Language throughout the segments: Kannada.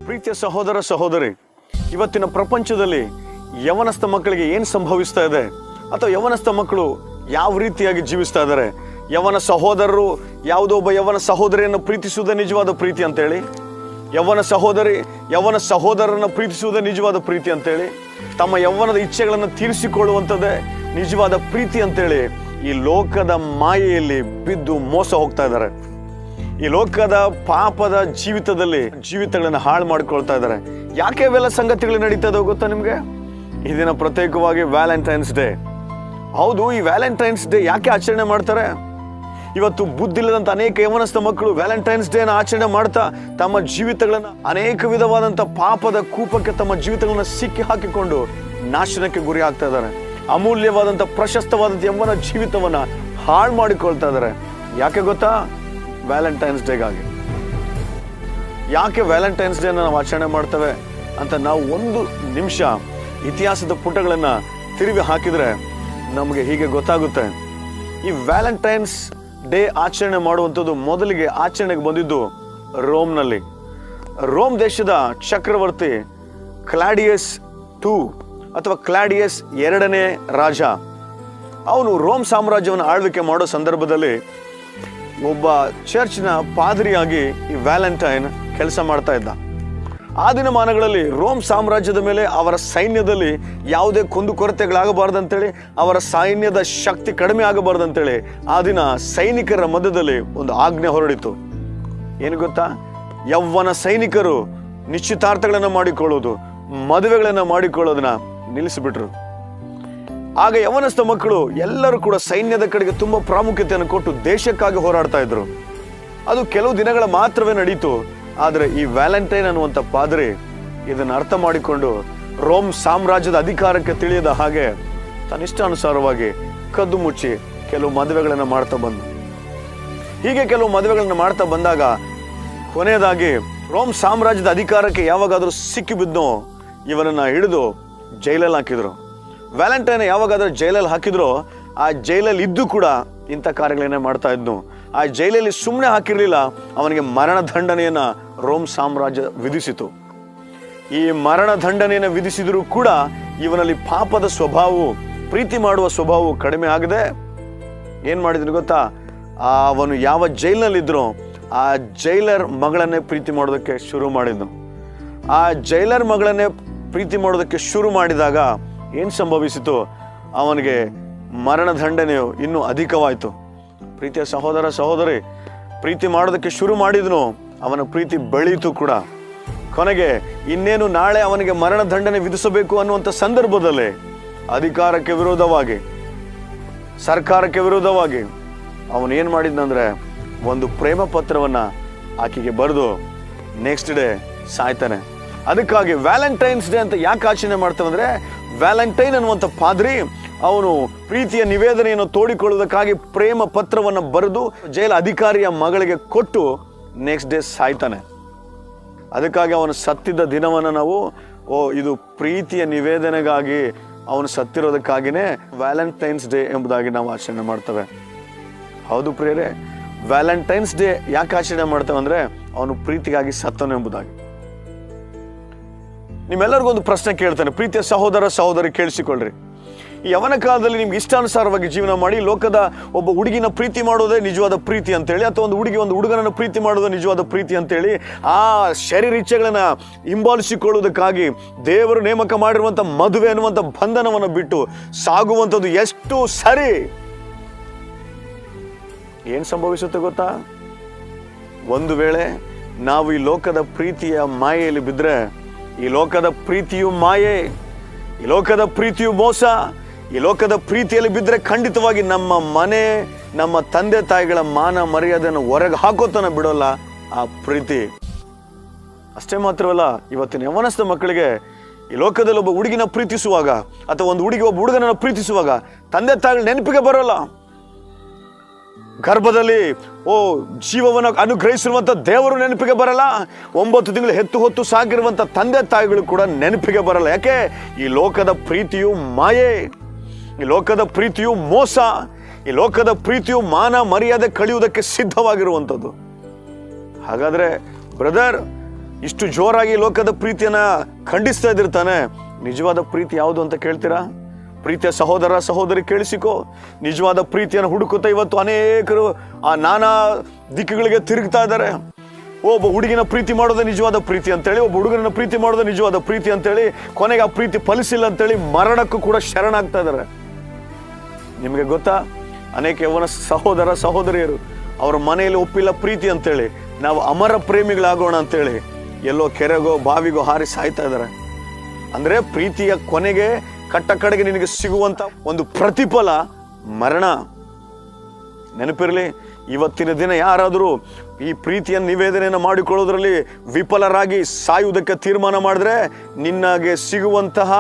ಪ್ರೀತಿಯ ಸಹೋದರ ಸಹೋದರಿ, ಇವತ್ತಿನ ಪ್ರಪಂಚದಲ್ಲಿ ಯವನಸ್ಥ ಮಕ್ಕಳಿಗೆ ಏನು ಸಂಭವಿಸ್ತಾ ಇದೆ ಅಥವಾ ಯವನಸ್ಥ ಮಕ್ಕಳು ಯಾವ ರೀತಿಯಾಗಿ ಜೀವಿಸ್ತಾ ಇದ್ದಾರೆ? ಯವನ ಸಹೋದರರು ಯಾವುದೋ ಒಬ್ಬ ಯವನ ಸಹೋದರಿಯನ್ನು ಪ್ರೀತಿಸುವುದೇ ನಿಜವಾದ ಪ್ರೀತಿ ಅಂತೇಳಿ, ಯವನ ಸಹೋದರಿ ಯವನ ಸಹೋದರರನ್ನು ಪ್ರೀತಿಸುವುದೇ ನಿಜವಾದ ಪ್ರೀತಿ ಅಂತೇಳಿ, ತಮ್ಮ ಯೌವನದ ಇಚ್ಛೆಗಳನ್ನು ತೀರಿಸಿಕೊಳ್ಳುವಂಥದ್ದೇ ನಿಜವಾದ ಪ್ರೀತಿ ಅಂತೇಳಿ ಈ ಲೋಕದ ಮಾಯೆಯಲ್ಲಿ ಬಿದ್ದು ಮೋಸ ಹೋಗ್ತಾ ಇದ್ದಾರೆ. ಈ ಲೋಕದ ಪಾಪದ ಜೀವಿತಗಳನ್ನು ಹಾಳು ಮಾಡ್ಕೊಳ್ತಾ ಇದ್ದಾರೆ. ಯಾಕೆ ಇವೆಲ್ಲ ಸಂಗತಿಗಳು ನಡೀತಾ ಇದಾವೆ ಗೊತ್ತಾ ನಿಮ್ಗೆ? ಈ ದಿನ ಪ್ರತ್ಯೇಕವಾಗಿ ವ್ಯಾಲೆಂಟೈನ್ಸ್ ಡೇ. ಹೌದು, ಈ ವ್ಯಾಲೆಂಟೈನ್ಸ್ ಡೇ ಯಾಕೆ ಆಚರಣೆ ಮಾಡ್ತಾರೆ? ಇವತ್ತು ಬುದ್ಧಿಲ್ಲದಂತ ಅನೇಕ ಯವನಸ್ಥ ಮಕ್ಕಳು ವ್ಯಾಲೆಂಟೈನ್ಸ್ ಡೇನ ಆಚರಣೆ ಮಾಡ್ತಾ ತಮ್ಮ ಜೀವಿತಗಳನ್ನ ಅನೇಕ ವಿಧವಾದಂಥ ಪಾಪದ ಕೂಪಕ್ಕೆ ತಮ್ಮ ಜೀವಿತಗಳನ್ನ ಸಿಕ್ಕಿ ಹಾಕಿಕೊಂಡು ನಾಶನಕ್ಕೆ ಗುರಿ ಆಗ್ತಾ ಇದ್ದಾರೆ. ಅಮೂಲ್ಯವಾದಂಥ ಪ್ರಶಸ್ತವಾದಂಥ ಯವನ ಜೀವಿತವನ್ನ ಹಾಳು ಮಾಡಿಕೊಳ್ತಾ ಇದ್ದಾರೆ. ಯಾಕೆ ಗೊತ್ತಾ? ವ್ಯಾಲೆಂಟೈನ್ಸ್ ಡೇಗಾಗಿ. ಯಾಕೆ ವ್ಯಾಲೆಂಟೈನ್ಸ್ ಡೇನ ನಾವು ಆಚರಣೆ ಮಾಡ್ತೇವೆ ಅಂತ ನಾವು ಒಂದು ನಿಮಿಷ ಇತಿಹಾಸದ ಪುಟಗಳನ್ನ ತಿರುವಿ ಹಾಕಿದ್ರೆ ನಮಗೆ ಹೀಗೆ ಗೊತ್ತಾಗುತ್ತೆ. ಈ ವ್ಯಾಲೆಂಟೈನ್ಸ್ ಡೇ ಆಚರಣೆ ಮಾಡುವಂಥದ್ದು ಮೊದಲಿಗೆ ಆಚರಣೆಗೆ ಬಂದಿದ್ದು ರೋಮ್ನಲ್ಲಿ. ರೋಮ್ ದೇಶದ ಚಕ್ರವರ್ತಿ ಕ್ಲಾಡಿಯಸ್ II ಅಥವಾ ಕ್ಲಾಡಿಯಸ್ II ರಾಜ, ಅವನು ರೋಮ್ ಸಾಮ್ರಾಜ್ಯವನ್ನು ಆಳ್ವಿಕೆ ಮಾಡೋ ಸಂದರ್ಭದಲ್ಲಿ ಒಬ್ಬ ಚರ್ಚ್ನ ಪಾದ್ರಿಯಾಗಿ ಈ ವ್ಯಾಲೆಂಟೈನ್ ಕೆಲಸ ಮಾಡ್ತಾ ಇದ್ದ. ಆ ದಿನಮಾನಗಳಲ್ಲಿ ರೋಮ್ ಸಾಮ್ರಾಜ್ಯದ ಮೇಲೆ ಅವರ ಸೈನ್ಯದಲ್ಲಿ ಯಾವುದೇ ಕುಂದುಕೊರತೆಗಳಾಗಬಾರ್ದಂತೇಳಿ, ಅವರ ಸೈನ್ಯದ ಶಕ್ತಿ ಕಡಿಮೆ ಆಗಬಾರ್ದಂತೇಳಿ ಆ ದಿನ ಸೈನಿಕರ ಮಧ್ಯದಲ್ಲಿ ಒಂದು ಆಜ್ಞೆ ಹೊರಡಿತು. ಏನು ಗೊತ್ತಾ? ಯೌವನ ಸೈನಿಕರು ನಿಶ್ಚಿತಾರ್ಥಗಳನ್ನು ಮಾಡಿಕೊಳ್ಳೋದು, ಮದುವೆಗಳನ್ನು ಮಾಡಿಕೊಳ್ಳೋದನ್ನ ನಿಲ್ಲಿಸಿಬಿಟ್ರು. ಆಗ ಯವನಸ್ಥ ಮಕ್ಕಳು ಎಲ್ಲರೂ ಕೂಡ ಸೈನ್ಯದ ಕಡೆಗೆ ತುಂಬಾ ಪ್ರಾಮುಖ್ಯತೆಯನ್ನು ಕೊಟ್ಟು ದೇಶಕ್ಕಾಗಿ ಹೋರಾಡ್ತಾ ಇದ್ರು. ಅದು ಕೆಲವು ದಿನಗಳ ಮಾತ್ರವೇ ನಡೀತು. ಆದರೆ ಈ ವ್ಯಾಲೆಂಟೈನ್ ಅನ್ನುವಂಥ ಪಾದ್ರಿ ಇದನ್ನು ಅರ್ಥ ಮಾಡಿಕೊಂಡು ರೋಮ್ ಸಾಮ್ರಾಜ್ಯದ ಅಧಿಕಾರಕ್ಕೆ ತಿಳಿಯದ ಹಾಗೆ ತನ್ನಿಷ್ಟಾನುಸಾರವಾಗಿ ಕದ್ದು ಮುಚ್ಚಿ ಕೆಲವು ಮದುವೆಗಳನ್ನು ಮಾಡ್ತಾ ಬಂದ. ಹೀಗೆ ಕೆಲವು ಮದುವೆಗಳನ್ನು ಮಾಡ್ತಾ ಬಂದಾಗ ಕೊನೆಯದಾಗಿ ರೋಮ್ ಸಾಮ್ರಾಜ್ಯದ ಅಧಿಕಾರಕ್ಕೆ ಯಾವಾಗಾದ್ರೂ ಸಿಕ್ಕಿ ಬಿದ್ನೋ ಇವನನ್ನ ಹಿಡಿದು ಜೈಲಲ್ಲಿ ಹಾಕಿದ್ರು. ವ್ಯಾಲೆಂಟೈನ್ ಯಾವಾಗಾದ್ರೂ ಜೈಲಲ್ಲಿ ಹಾಕಿದ್ರು, ಆ ಜೈಲಲ್ಲಿ ಇದ್ದು ಕೂಡ ಇಂಥ ಕಾರ್ಯಗಳನ್ನೇ ಮಾಡ್ತಾ ಇದ್ನು. ಆ ಜೈಲಲ್ಲಿ ಸುಮ್ಮನೆ ಹಾಕಿರ್ಲಿಲ್ಲ, ಅವನಿಗೆ ಮರಣ ದಂಡನೆಯನ್ನ ರೋಮ್ ಸಾಮ್ರಾಜ್ಯ ವಿಧಿಸಿತು. ಈ ಮರಣ ದಂಡನೆಯನ್ನು ವಿಧಿಸಿದ್ರು ಕೂಡ ಇವನಲ್ಲಿ ಪಾಪದ ಸ್ವಭಾವವು, ಪ್ರೀತಿ ಮಾಡುವ ಸ್ವಭಾವವು ಕಡಿಮೆ ಆಗದೆ ಏನ್ ಮಾಡಿದ್ರು ಗೊತ್ತಾ? ಅವನು ಯಾವ ಜೈಲಿನಲ್ಲಿದ್ರು ಆ ಜೈಲರ್ ಮಗಳನ್ನೇ ಪ್ರೀತಿ ಮಾಡೋದಕ್ಕೆ ಶುರು ಮಾಡಿದ್ನು. ಆ ಜೈಲರ್ ಮಗಳನ್ನೇ ಪ್ರೀತಿ ಮಾಡೋದಕ್ಕೆ ಶುರು ಮಾಡಿದಾಗ ಏನ್ ಸಂಭವಿಸಿತು? ಅವನಿಗೆ ಮರಣ ದಂಡನೆಯು ಇನ್ನೂ ಅಧಿಕವಾಯಿತು. ಪ್ರೀತಿಯ ಸಹೋದರ ಸಹೋದರಿ, ಪ್ರೀತಿ ಮಾಡೋದಕ್ಕೆ ಶುರು ಮಾಡಿದ್ನು, ಅವನ ಪ್ರೀತಿ ಬೆಳೀತು ಕೂಡ. ಕೊನೆಗೆ ಇನ್ನೇನು ನಾಳೆ ಅವನಿಗೆ ಮರಣ ದಂಡನೆ ವಿಧಿಸಬೇಕು ಅನ್ನುವಂಥ ಸಂದರ್ಭದಲ್ಲಿ ಅಧಿಕಾರಕ್ಕೆ ವಿರೋಧವಾಗಿ, ಸರ್ಕಾರಕ್ಕೆ ವಿರೋಧವಾಗಿ ಅವನು ಏನ್ ಮಾಡಿದ್ನಂದ್ರೆ ಒಂದು ಪ್ರೇಮ ಪತ್ರವನ್ನ ಆಕೆಗೆ ಬರೆದು ನೆಕ್ಸ್ಟ್ ಡೇ ಸಾಯ್ತಾನೆ. ಅದಕ್ಕಾಗಿ ವ್ಯಾಲೆಂಟೈನ್ಸ್ ಡೇ ಅಂತ ಯಾಕೆ ಆಚರಣೆ ಮಾಡ್ತೇವೆ ಅಂದ್ರೆ, ವ್ಯಾಲೆಂಟೈನ್ ಅನ್ನುವಂಥ ಪಾದ್ರಿ ಅವನು ಪ್ರೀತಿಯ ನಿವೇದನೆಯನ್ನು ತೋಡಿಕೊಳ್ಳುವುದಕ್ಕಾಗಿ ಪ್ರೇಮ ಪತ್ರವನ್ನು ಬರೆದು ಜೈಲ ಅಧಿಕಾರಿಯ ಮಗಳಿಗೆ ಕೊಟ್ಟು ನೆಕ್ಸ್ಟ್ ಡೇ ಸಾಯ್ತಾನೆ. ಅದಕ್ಕಾಗಿ ಅವನು ಸತ್ತಿದ್ದ ದಿನವನ್ನು ನಾವು ಇದು ಪ್ರೀತಿಯ ನಿವೇದನೆಗಾಗಿ ಅವನು ಸತ್ತಿರೋದಕ್ಕಾಗಿನೇ ವ್ಯಾಲೆಂಟೈನ್ಸ್ ಡೇ ಎಂಬುದಾಗಿ ನಾವು ಆಚರಣೆ ಮಾಡ್ತೇವೆ. ಹೌದು ಪ್ರಿಯರೇ, ವ್ಯಾಲೆಂಟೈನ್ಸ್ ಡೇ ಯಾಕೆ ಆಚರಣೆ ಮಾಡ್ತೇವೆ ಅಂದ್ರೆ ಅವನು ಪ್ರೀತಿಗಾಗಿ ಸತ್ತನು ಎಂಬುದಾಗಿ. ನಿಮ್ಮೆಲ್ಲರಿಗೊಂದು ಪ್ರಶ್ನೆ ಕೇಳ್ತಾನೆ, ಪ್ರೀತಿಯ ಸಹೋದರ ಸಹೋದರಿ ಕೇಳಿಸಿಕೊಳ್ಳ್ರಿ. ಈ ಯವನ ಕಾಲದಲ್ಲಿ ನಿಮ್ಗೆ ಇಷ್ಟಾನುಸಾರವಾಗಿ ಜೀವನ ಮಾಡಿ ಲೋಕದ ಒಬ್ಬ ಹುಡುಗಿನ ಪ್ರೀತಿ ಮಾಡೋದೇ ನಿಜವಾದ ಪ್ರೀತಿ ಅಂತೇಳಿ, ಅಥವಾ ಒಂದು ಹುಡುಗಿ ಒಂದು ಹುಡುಗನನ್ನು ಪ್ರೀತಿ ಮಾಡೋದೇ ನಿಜವಾದ ಪ್ರೀತಿ ಅಂತೇಳಿ ಆ ಶರೀರ ಇಚ್ಛೆಗಳನ್ನ ಹಿಂಬಾಲಿಸಿಕೊಳ್ಳುವುದಕ್ಕಾಗಿ ದೇವರು ನೇಮಕ ಮಾಡಿರುವಂಥ ಮದುವೆ ಅನ್ನುವಂಥ ಬಂಧನವನ್ನು ಬಿಟ್ಟು ಸಾಗುವಂಥದ್ದು ಎಷ್ಟು ಸರಿ? ಏನ್ ಸಂಭವಿಸುತ್ತೆ ಗೊತ್ತಾ? ಒಂದು ವೇಳೆ ನಾವು ಈ ಲೋಕದ ಪ್ರೀತಿಯ ಮಾಯೆಯಲ್ಲಿ ಬಿದ್ದರೆ, ಈ ಲೋಕದ ಪ್ರೀತಿಯು ಮಾಯೆ, ಈ ಲೋಕದ ಪ್ರೀತಿಯು ಮೋಸ, ಈ ಲೋಕದ ಪ್ರೀತಿಯಲ್ಲಿ ಬಿದ್ದರೆ ಖಂಡಿತವಾಗಿ ನಮ್ಮ ಮನೆ, ನಮ್ಮ ತಂದೆ ತಾಯಿಗಳ ಮಾನ ಮರ್ಯಾದೆಯನ್ನು ಹೊರಗೆ ಹಾಕೋತನ ಬಿಡೋಲ್ಲ ಆ ಪ್ರೀತಿ. ಅಷ್ಟೇ ಮಾತ್ರವಲ್ಲ, ಇವತ್ತಿನ ಯವನಸ್ಥ ಮಕ್ಕಳಿಗೆ ಈ ಲೋಕದಲ್ಲಿ ಒಬ್ಬ ಹುಡುಗಿನ ಪ್ರೀತಿಸುವಾಗ ಅಥವಾ ಒಂದು ಹುಡುಗಿ ಒಬ್ಬ ಹುಡುಗನನ್ನು ಪ್ರೀತಿಸುವಾಗ ತಂದೆ ತಾಯಿಗಳ ನೆನಪಿಗೆ ಬರೋಲ್ಲ. ಗರ್ಭದಲ್ಲಿ ಜೀವವನ್ನು ಅನುಗ್ರಹಿಸಿರುವಂಥ ದೇವರು ನೆನಪಿಗೆ ಬರಲ್ಲ. 9 ತಿಂಗಳು ಹೆತ್ತು ಹೊತ್ತು ಸಾಕಿರುವಂಥ ತಂದೆ ತಾಯಿಗಳು ಕೂಡ ನೆನಪಿಗೆ ಬರಲ್ಲ. ಯಾಕೆ? ಈ ಲೋಕದ ಪ್ರೀತಿಯು ಮಾಯೆ, ಈ ಲೋಕದ ಪ್ರೀತಿಯು ಮೋಸ, ಈ ಲೋಕದ ಪ್ರೀತಿಯು ಮಾನ ಮರ್ಯಾದೆ ಕಳೆಯುವುದಕ್ಕೆ ಸಿದ್ಧವಾಗಿರುವಂಥದ್ದು. ಹಾಗಾದ್ರೆ ಬ್ರದರ್, ಇಷ್ಟು ಜೋರಾಗಿ ಲೋಕದ ಪ್ರೀತಿಯನ್ನ ಖಂಡಿಸ್ತಾ ಇದ್ದಿರ್ತಾನೆ. ನಿಜವಾದ ಪ್ರೀತಿ ಯಾವುದು ಅಂತ ಕೇಳ್ತೀರಾ? ಪ್ರೀತಿಯ ಸಹೋದರ ಸಹೋದರಿ ಕೇಳಿಸಿಕೋ. ನಿಜವಾದ ಪ್ರೀತಿಯನ್ನು ಹುಡುಕುತ್ತಾ ಇವತ್ತು ಅನೇಕರು ಆ ನಾನಾ ದಿಕ್ಕುಗಳಿಗೆ ತಿರುಗ್ತಾ ಇದ್ದಾರೆ. ಒಬ್ಬ ಹುಡುಗಿನ ಪ್ರೀತಿ ಮಾಡೋದೇ ನಿಜವಾದ ಪ್ರೀತಿ ಅಂತೇಳಿ, ಒಬ್ಬ ಹುಡುಗನ ಪ್ರೀತಿ ಮಾಡೋದೇ ನಿಜವಾದ ಪ್ರೀತಿ ಅಂತೇಳಿ, ಕೊನೆಗೆ ಆ ಪ್ರೀತಿ ಫಲಿಸಿಲ್ಲ ಅಂತೇಳಿ ಮರಣಕ್ಕೂ ಕೂಡ ಶರಣಾಗ್ತಾ ಇದ್ದಾರೆ. ನಿಮಗೆ ಗೊತ್ತಾ, ಅನೇಕ ಯವನ ಸಹೋದರ ಸಹೋದರಿಯರು ಅವ್ರ ಮನೆಯಲ್ಲಿ ಒಪ್ಪಿಲ್ಲ ಪ್ರೀತಿ ಅಂತೇಳಿ, ನಾವು ಅಮರ ಪ್ರೇಮಿಗಳಾಗೋಣ ಅಂತೇಳಿ ಎಲ್ಲೋ ಕೆರೆಗೋ ಬಾವಿಗೋ ಹಾರಿ ಸಾಯ್ತಾ ಇದ್ದಾರೆ. ಅಂದ್ರೆ ಪ್ರೀತಿಯ ಕೊನೆಗೆ ಕಟ್ಟ ಕಡೆಗೆ ನಿನಗೆ ಸಿಗುವಂತ ಒಂದು ಪ್ರತಿಫಲ ಮರಣ. ನೆನಪಿರಲಿ, ಇವತ್ತಿನ ದಿನ ಯಾರಾದರೂ ಈ ಪ್ರೀತಿಯ ನಿವೇದನೆಯನ್ನು ಮಾಡಿಕೊಳ್ಳೋದ್ರಲ್ಲಿ ವಿಫಲರಾಗಿ ಸಾಯುವುದಕ್ಕೆ ತೀರ್ಮಾನ ಮಾಡಿದ್ರೆ ನಿನಗೆ ಸಿಗುವಂತಹ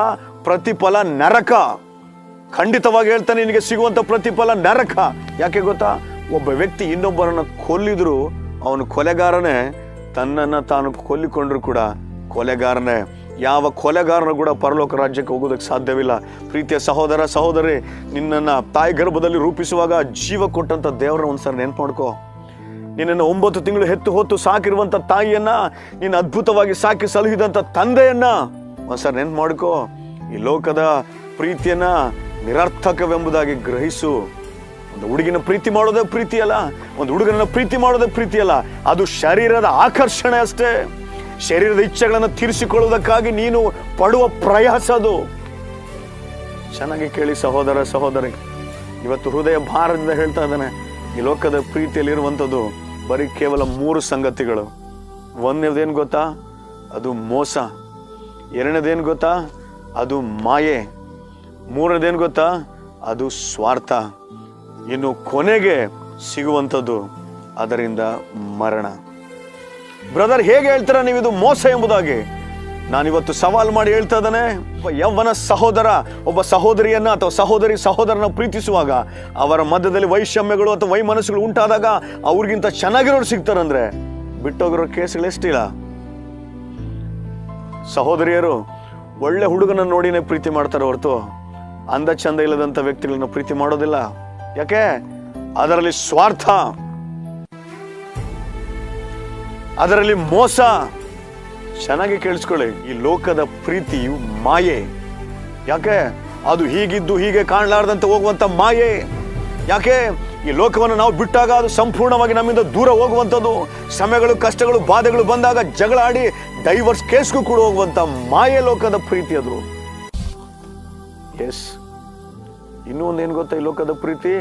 ಪ್ರತಿಫಲ ನರಕ. ಖಂಡಿತವಾಗಿ ಹೇಳ್ತಾನೆ, ನಿನಗೆ ಸಿಗುವಂತ ಪ್ರತಿಫಲ ನರಕ. ಯಾಕೆ ಗೊತ್ತಾ? ಒಬ್ಬ ವ್ಯಕ್ತಿ ಇನ್ನೊಬ್ಬರನ್ನ ಕೊಲ್ಲಿದ್ರು ಅವನು ಕೊಲೆಗಾರನೇ, ತನ್ನನ್ನು ತಾನು ಕೊಲ್ಲಿಕೊಂಡ್ರು ಕೂಡ ಕೊಲೆಗಾರನೇ. ಯಾವ ಕೊಲೆಗಾರನು ಕೂಡ ಪರಲೋಕ ರಾಜ್ಯಕ್ಕೆ ಹೋಗೋದಕ್ಕೆ ಸಾಧ್ಯವಿಲ್ಲ. ಪ್ರೀತಿಯ ಸಹೋದರ ಸಹೋದರಿ, ನಿನ್ನನ್ನು ತಾಯಿ ಗರ್ಭದಲ್ಲಿ ರೂಪಿಸುವಾಗ ಜೀವ ಕೊಟ್ಟಂತ ದೇವರನ್ನ ಒಂದ್ಸರಿ ನೆನ್ಪು ಮಾಡ್ಕೋ. ನಿನ್ನನ್ನು 9 ತಿಂಗಳು ಹೆತ್ತು ಹೊತ್ತು ಸಾಕಿರುವಂತ ತಾಯಿಯನ್ನ, ನಿನ್ನ ಅದ್ಭುತವಾಗಿ ಸಾಕಿ ಸಲಹಿದಂತ ತಂದೆಯನ್ನ ಒಂದ್ಸರಿ ನೆನ್ಪು ಮಾಡ್ಕೋ. ಈ ಲೋಕದ ಪ್ರೀತಿಯನ್ನ ನಿರರ್ಥಕವೆಂಬುದಾಗಿ ಗ್ರಹಿಸು. ಒಂದು ಹುಡುಗಿನ ಪ್ರೀತಿ ಮಾಡೋದೇ ಪ್ರೀತಿ ಅಲ್ಲ, ಒಂದು ಹುಡುಗನ ಪ್ರೀತಿ ಮಾಡೋದೇ ಪ್ರೀತಿ ಅಲ್ಲ. ಅದು ಶರೀರದ ಆಕರ್ಷಣೆ ಅಷ್ಟೇ. ಶರೀರದ ಇಚ್ಛೆಗಳನ್ನು ತೀರಿಸಿಕೊಳ್ಳುವುದಕ್ಕಾಗಿ ನೀನು ಪಡುವ ಪ್ರಯಾಸ ಅದು. ಚೆನ್ನಾಗಿ ಕೇಳಿ ಸಹೋದರ ಸಹೋದರಿ, ಇವತ್ತು ಹೃದಯ ಭಾರದಿಂದ ಹೇಳ್ತಾ ಇದ್ದಾನೆ, ಈ ಲೋಕದ ಪ್ರೀತಿಯಲ್ಲಿರುವಂಥದ್ದು ಬರೀ ಕೇವಲ 3 ಸಂಗತಿಗಳು. ಒಂದನೇದೇನು ಗೊತ್ತಾ? ಅದು ಮೋಸ. ಎರಡನೇದೇನು ಗೊತ್ತಾ? ಅದು ಮಾಯೆ. ಮೂರನೇದೇನು ಗೊತ್ತಾ? ಅದು ಸ್ವಾರ್ಥ. ಇನ್ನು ಕೊನೆಗೆ ಸಿಗುವಂಥದ್ದು ಅದರಿಂದ ಮರಣ. ಬ್ರದರ್, ಹೇಗೆ ಹೇಳ್ತೀರಾ ನೀವು ಇದು ಮೋಸ ಎಂಬುದಾಗಿ? ನಾನಿವತ್ತು ಸವಾಲು ಮಾಡಿ ಹೇಳ್ತಾ ಇದ್ದಾನೆ, ಒಬ್ಬ ಯೌವನ ಸಹೋದರ ಒಬ್ಬ ಸಹೋದರಿಯನ್ನ ಅಥವಾ ಸಹೋದರಿ ಸಹೋದರನ ಪ್ರೀತಿಸುವಾಗ ಅವರ ಮಧ್ಯದಲ್ಲಿ ವೈಷಮ್ಯಗಳು ಅಥವಾ ವೈಮನಸ್ಸುಗಳು ಉಂಟಾದಾಗ ಅವ್ರಿಗಿಂತ ಚೆನ್ನಾಗಿರೋರು ಸಿಗ್ತಾರಂದ್ರೆ ಬಿಟ್ಟೋಗಿರೋ ಕೇಸ್ಗಳು ಎಷ್ಟಿಲ್ಲ. ಸಹೋದರಿಯರು ಒಳ್ಳೆ ಹುಡುಗನ ನೋಡಿನೇ ಪ್ರೀತಿ ಮಾಡ್ತಾರೆ ಹೊರತು ಅಂದ ಚಂದ ಇಲ್ಲದಂತ ವ್ಯಕ್ತಿಗಳನ್ನ ಪ್ರೀತಿ ಮಾಡೋದಿಲ್ಲ. ಯಾಕೆ? ಅದರಲ್ಲಿ ಸ್ವಾರ್ಥ, ಅದರಲ್ಲಿ ಮೋಸ. ಚೆನ್ನಾಗಿ ಕೇಳಿಸ್ಕೊಳ್ಳಿ, ಈ ಲೋಕದ ಪ್ರೀತಿಯು ಮಾಯೆ. ಯಾಕೆ? ಅದು ಹೀಗಿದ್ದು ಹೀಗೆ ಕಾಣಲಾರ್ದಂತೆ ಹೋಗುವಂತ ಮಾಯೆ. ಯಾಕೆ? ಈ ಲೋಕವನ್ನು ನಾವು ಬಿಟ್ಟಾಗ ಅದು ಸಂಪೂರ್ಣವಾಗಿ ನಮ್ಮಿಂದ ದೂರ ಹೋಗುವಂಥದ್ದು. ಸಮಯಗಳು ಕಷ್ಟಗಳು ಬಾಧೆಗಳು ಬಂದಾಗ ಜಗಳ ಆಡಿ ಡೈವರ್ಸ್ ಕೇಸ್ಗೂ ಕೂಡ ಹೋಗುವಂತ ಮಾಯೆ ಲೋಕದ ಪ್ರೀತಿ. ಅದು ಎಸ್. ಇನ್ನೂ ಒಂದೇನು ಗೊತ್ತಾ? ಈ ಲೋಕದ ಪ್ರೀತಿ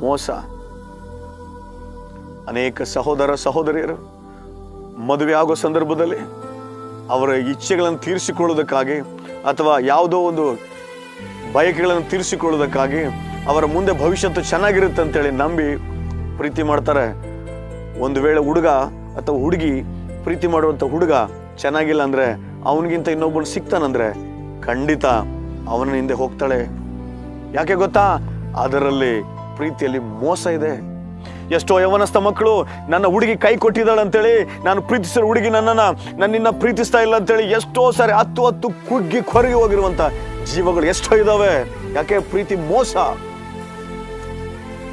ಮೋಸ. ಅನೇಕ ಸಹೋದರ ಸಹೋದರಿಯರು ಮದುವೆ ಆಗೋ ಸಂದರ್ಭದಲ್ಲಿ ಅವರ ಇಚ್ಛೆಗಳನ್ನು ತೀರಿಸಿಕೊಳ್ಳುವುದಕ್ಕಾಗಿ ಅಥವಾ ಯಾವುದೋ ಒಂದು ಬಯಕೆಗಳನ್ನು ತೀರಿಸಿಕೊಳ್ಳುವುದಕ್ಕಾಗಿ ಅವರ ಮುಂದೆ ಭವಿಷ್ಯತ್ತು ಚೆನ್ನಾಗಿರುತ್ತೆ ಅಂತೇಳಿ ನಂಬಿ ಪ್ರೀತಿ ಮಾಡ್ತಾರೆ. ಒಂದು ವೇಳೆ ಹುಡುಗ ಅಥವಾ ಹುಡುಗಿ ಪ್ರೀತಿ ಮಾಡುವಂಥ ಹುಡುಗ ಚೆನ್ನಾಗಿಲ್ಲ ಅಂದ್ರೆ, ಅವನಿಗಿಂತ ಇನ್ನೊಬ್ಬನು ಸಿಗ್ತಾನಂದ್ರೆ ಖಂಡಿತ ಅವನ ಹಿಂದೆ ಹೋಗ್ತಾಳೆ. ಯಾಕೆ ಗೊತ್ತಾ? ಅದರಲ್ಲಿ ಪ್ರೀತಿಯಲ್ಲಿ ಮೋಸ ಇದೆ. ಎಷ್ಟೋ ಯವನಸ್ಥ ಮಕ್ಕಳು ನನ್ನ ಹುಡುಗಿ ಕೈ ಕೊಟ್ಟಿದ್ದಾಳೆ ಅಂತೇಳಿ, ನಾನು ಪ್ರೀತಿಸಿದ ಹುಡುಗಿ ನನ್ನನ್ನ ಪ್ರೀತಿಸ್ತಾ ಇಲ್ಲ ಅಂತೇಳಿ ಎಷ್ಟೋ ಸಾರಿ ಹತ್ತು ಕುಗ್ಗಿ ಕೊರಗಿ ಹೋಗಿರುವಂತ ಜೀವಗಳು ಎಷ್ಟೋ ಇದಾವೆ. ಯಾಕೆ? ಪ್ರೀತಿ ಮೋಸ.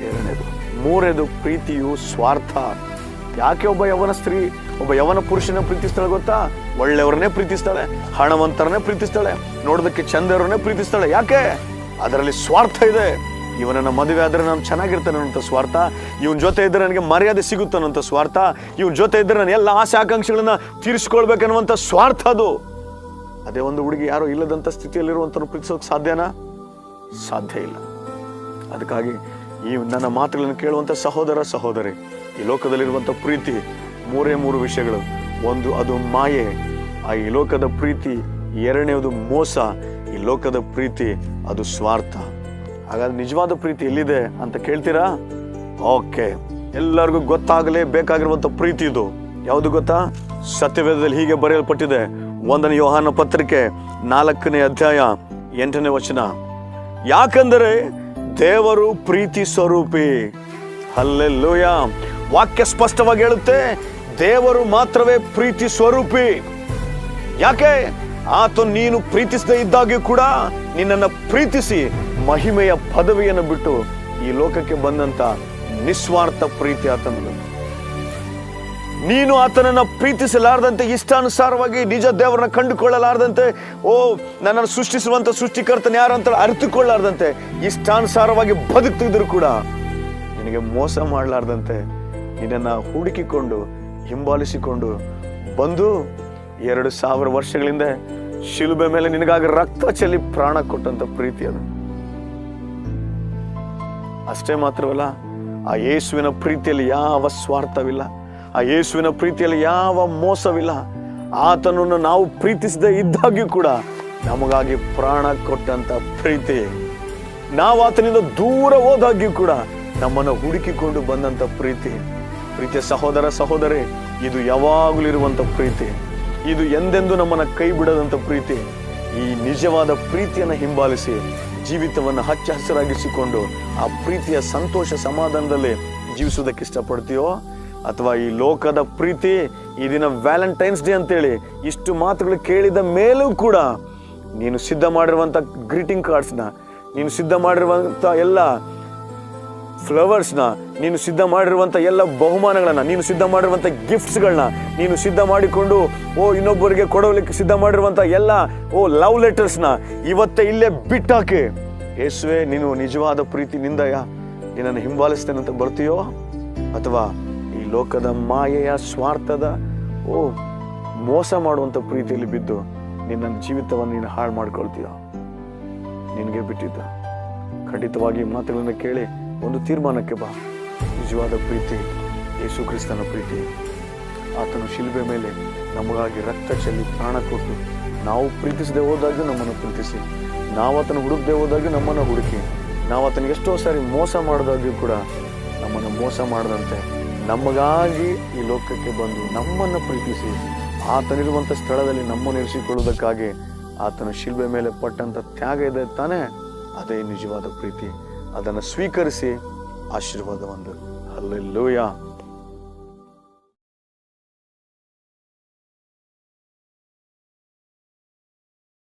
ಎರಡನೇದು. ಮೂರನೇದು, ಪ್ರೀತಿಯು ಸ್ವಾರ್ಥ. ಯಾಕೆ ಒಬ್ಬ ಯವನ ಸ್ತ್ರೀ ಒಬ್ಬ ಯವನ ಪುರುಷನ ಪ್ರೀತಿಸ್ತಾಳೆ ಗೊತ್ತಾ? ಒಳ್ಳೆಯವ್ರನ್ನೇ ಪ್ರೀತಿಸ್ತಾಳೆ, ಹಣವಂತರನ್ನೇ ಪ್ರೀತಿಸ್ತಾಳೆ, ನೋಡೋದಕ್ಕೆ ಚಂದವ್ರನ್ನೇ ಪ್ರೀತಿಸ್ತಾಳೆ. ಯಾಕೆ? ಅದರಲ್ಲಿ ಸ್ವಾರ್ಥ ಇದೆ. ಇವನನ್ನ ಮದುವೆ ಆದ್ರೆ ನಾನು ಚೆನ್ನಾಗಿರ್ತಾನೆ ಅನ್ನೋ ಸ್ವಾರ್ಥ, ಇವನ್ ಜೊತೆ ಇದ್ರೆ ನನಗೆ ಮರ್ಯಾದೆ ಸಿಗುತ್ತಾನಂತ ಸ್ವಾರ್ಥ, ಇವನ್ ಜೊತೆ ಇದ್ರೆ ನಾನು ಎಲ್ಲ ಆಸೆ ಆಕಾಂಕ್ಷೆಗಳನ್ನ ತೀರಿಸ್ಕೊಳ್ಬೇಕನ್ನುವಂತ ಸ್ವಾರ್ಥ ಅದು. ಅದೇ ಒಂದು ಹುಡುಗಿ ಯಾರೋ ಇಲ್ಲದಂತ ಸ್ಥಿತಿಯಲ್ಲಿರುವಂತ ಪ್ರೀತಿಸೋಕೆ ಸಾಧ್ಯನಾ? ಸಾಧ್ಯ ಇಲ್ಲ. ಅದಕ್ಕಾಗಿ ಈ ನನ್ನ ಮಾತುಗಳನ್ನು ಕೇಳುವಂತ ಸಹೋದರ ಸಹೋದರಿ, ಈ ಲೋಕದಲ್ಲಿರುವಂತ ಪ್ರೀತಿ 3 ವಿಷಯಗಳು. ಒಂದು, ಅದು ಮಾಯೆ, ಈ ಲೋಕದ ಪ್ರೀತಿ. ಎರಡನೇದು ಮೋಸ, ಈ ಲೋಕದ ಪ್ರೀತಿ ಅದು ಸ್ವಾರ್ಥ. ಹಾಗಾದ್ರೆ ನಿಜವಾದ ಪ್ರೀತಿ ಎಲ್ಲಿದೆ ಅಂತ ಕೇಳ್ತೀರಾ? ಓಕೆ, ಎಲ್ಲರಿಗೂ ಗೊತ್ತಾಗಲೇ ಬೇಕಾಗಿರುವಂತ ಪ್ರೀತಿ ಇದು. ಯಾವುದು ಗೊತ್ತಾ? ಸತ್ಯವೇದದಲ್ಲಿ ಹೀಗೆ ಬರೆಯಲ್ಪಟ್ಟಿದೆ. 1 ಯೋಹಾನ ಪತ್ರಿಕೆ 4ನೇ ಅಧ್ಯಾಯ 8ನೇ ವಚನ. ಯಾಕಂದರೆ ದೇವರು ಪ್ರೀತಿ ಸ್ವರೂಪಿ. ಹಲ್ಲೆಲೂಯ. ವಾಕ್ಯ ಸ್ಪಷ್ಟವಾಗಿ ಹೇಳುತ್ತೆ, ದೇವರು ಮಾತ್ರವೇ ಪ್ರೀತಿ ಸ್ವರೂಪಿ. ಯಾಕೆ? ಆತ ನೀನು ಪ್ರೀತಿಸದೇ ಇದ್ದಾಗ್ಯೂ ಕೂಡ ನಿನ್ನನ್ನು ಪ್ರೀತಿಸಿ ಮಹಿಮೆಯ ಪದವಿಯನ್ನು ಬಿಟ್ಟು ಈ ಲೋಕಕ್ಕೆ ಬಂದಂತ ನಿಸ್ವಾರ್ಥ ಪ್ರೀತಿ ಆತನದು. ನೀನು ಆತನನ್ನ ಪ್ರೀತಿಸಲಾರದಂತೆ, ಇಷ್ಟಾನುಸಾರವಾಗಿ ನಿಜ ದೇವರನ್ನ ಕಂಡುಕೊಳ್ಳಲಾರದಂತೆ, ನನ್ನನ್ನು ಸೃಷ್ಟಿಸುವಂತ ಸೃಷ್ಟಿಕರ್ತನ ಯಾರು ಅಂತ ಅರಿತುಕೊಳ್ಳಾರ್ದಂತೆ, ಇಷ್ಟಾನುಸಾರವಾಗಿ ಬದುಕ್ತಿದ್ರು ಕೂಡ ನಿನಗೆ ಮೋಸ ಮಾಡಲಾರ್ದಂತೆ ನಿನ್ನನ್ನ ಹುಡುಕಿಕೊಂಡು ಹಿಂಬಾಲಿಸಿಕೊಂಡು ಬಂದು 2000 ವರ್ಷಗಳಿಂದ ಶಿಲುಬೆ ಮೇಲೆ ನಿನಗಾಗಿ ರಕ್ತ ಚೆಲ್ಲಿ ಪ್ರಾಣ ಕೊಟ್ಟಂತ ಪ್ರೀತಿ ಅದು. ಅಷ್ಟೇ ಮಾತ್ರವಲ್ಲ, ಆ ಯೇಸುವಿನ ಪ್ರೀತಿಯಲ್ಲಿ ಯಾವ ಸ್ವಾರ್ಥವಿಲ್ಲ, ಆ ಯೇಸುವಿನ ಪ್ರೀತಿಯಲ್ಲಿ ಯಾವ ಮೋಸವಿಲ್ಲ. ಆತನನ್ನು ನಾವು ಪ್ರೀತಿಸದೇ ಇದ್ದಾಗ್ಯೂ ಕೂಡ ನಮಗಾಗಿ ಪ್ರಾಣ ಕೊಟ್ಟಂತ ಪ್ರೀತಿ. ನಾವು ಆತನಿಂದ ದೂರ ಹೋದಾಗ್ಯೂ ಕೂಡ ನಮ್ಮನ್ನು ಹುಡುಕಿಕೊಂಡು ಬಂದಂತ ಪ್ರೀತಿ. ಪ್ರೀತಿಯ ಸಹೋದರ ಸಹೋದರಿ, ಇದು ಯಾವಾಗಲೂ ಇರುವಂತ ಪ್ರೀತಿ. ಇದು ಎಂದೆಂದೂ ನಮ್ಮನ್ನ ಕೈ ಬಿಡದಂತ ಪ್ರೀತಿ. ಈ ನಿಜವಾದ ಪ್ರೀತಿಯನ್ನು ಹಿಂಬಾಲಿಸಿ ಜೀವಿತವನ್ನು ಹಚ್ಚ ಹಸಿರಾಗಿಸಿಕೊಂಡು ಆ ಪ್ರೀತಿಯ ಸಂತೋಷ ಸಮಾಧಾನದಲ್ಲಿ ಜೀವಿಸುವುದಕ್ಕೆ ಇಷ್ಟಪಡ್ತೀಯೋ, ಅಥವಾ ಈ ಲೋಕದ ಪ್ರೀತಿ, ಈ ದಿನ ವ್ಯಾಲೆಂಟೈನ್ಸ್ ಡೇ ಅಂತೇಳಿ ಇಷ್ಟು ಮಾತುಗಳು ಕೇಳಿದ ಮೇಲೂ ಕೂಡ ನೀನು ಸಿದ್ಧ ಮಾಡಿರುವಂತ ಗ್ರೀಟಿಂಗ್ ಕಾರ್ಡ್ಸ್ನ, ನೀನು ಸಿದ್ಧ ಮಾಡಿರುವಂತ ಎಲ್ಲ ಫ್ಲವರ್ಸ್ನ, ನೀನು ಸಿದ್ಧ ಮಾಡಿರುವಂತ ಎಲ್ಲ ಬಹುಮಾನಗಳನ್ನ, ನೀನು ಸಿದ್ಧ ಮಾಡಿರುವಂತ ಗಿಫ್ಟ್ಸ್ಗಳನ್ನ ನೀನು ಸಿದ್ಧ ಮಾಡಿಕೊಂಡು ಇನ್ನೊಬ್ಬರಿಗೆ ಕೊಡೋಲಿಕ್ಕೆ ಸಿದ್ಧ ಮಾಡಿರುವಂತ ಎಲ್ಲ ಲವ್ ಲೆಟರ್ಸ್ನ ಇವತ್ತೇ ಇಲ್ಲೇ ಬಿಟ್ಟಾಕಿ, ಯೇಸುವೆ ನೀನು ನಿಜವಾದ ಪ್ರೀತಿನಿಂದಯ ನಿನ್ನನ್ನು ಹಿಂಬಾಲಿಸ್ತೇನೆ ಅಂತ ಬರ್ತೀಯೋ, ಅಥವಾ ಈ ಲೋಕದ ಮಾಯೆಯ ಸ್ವಾರ್ಥದ ಮೋಸ ಮಾಡುವಂತ ಪ್ರೀತಿಯಲ್ಲಿ ಬಿದ್ದು ನಿನ್ನ ಜೀವಿತವನ್ನು ನೀನು ಹಾಳು ಮಾಡ್ಕೊಳ್ತೀಯೋ? ನಿನಗೆ ಬಿಟ್ಟಿದ್ದ. ಖಂಡಿತವಾಗಿ ಮಾತುಗಳನ್ನು ಕೇಳಿ ಒಂದು ತೀರ್ಮಾನಕ್ಕೆ ಬಾ. ನಿಜವಾದ ಪ್ರೀತಿ ಯೇಸು ಕ್ರಿಸ್ತನ ಪ್ರೀತಿ. ಆತನು ಶಿಲುಬೆ ಮೇಲೆ ನಮಗಾಗಿ ರಕ್ತ ಚೆಲ್ಲಿ ಪ್ರಾಣ ಕೊಟ್ಟು, ನಾವು ಪ್ರೀತಿಸದೆ ಹೋದಾಗ್ಯೂ ನಮ್ಮನ್ನು ಪ್ರೀತಿಸಿ, ನಾವು ಆತನ ಹುಡುಕದೆ ಹೋದಾಗ್ಯೂ ನಮ್ಮನ್ನು ಹುಡುಕಿ, ನಾವು ಆತನಿಗೆ ಎಷ್ಟೋ ಸಾರಿ ಮೋಸ ಮಾಡಿದಾಗ್ಯೂ ಕೂಡ ನಮ್ಮನ್ನು ಮೋಸ ಮಾಡದಂತೆ ನಮಗಾಗಿ ಈ ಲೋಕಕ್ಕೆ ಬಂದು ನಮ್ಮನ್ನು ಪ್ರೀತಿಸಿ ಆತನಿರುವಂಥ ಸ್ಥಳದಲ್ಲಿ ನಮ್ಮನ್ನು ಇರಿಸಿಕೊಳ್ಳುವುದಕ್ಕಾಗಿ ಆತನ ಶಿಲುಬೆ ಮೇಲೆ ಪಟ್ಟಂತ ತ್ಯಾಗ ಇದೆ ತಾನೇ, ಅದೇ ನಿಜವಾದ ಪ್ರೀತಿ. ಅದನ್ನು ಸ್ವೀಕರಿಸಿ ಆಶೀರ್ವಾದ ಹೊಂದು. ಹಲ್ಲೆಲೂಯಾ.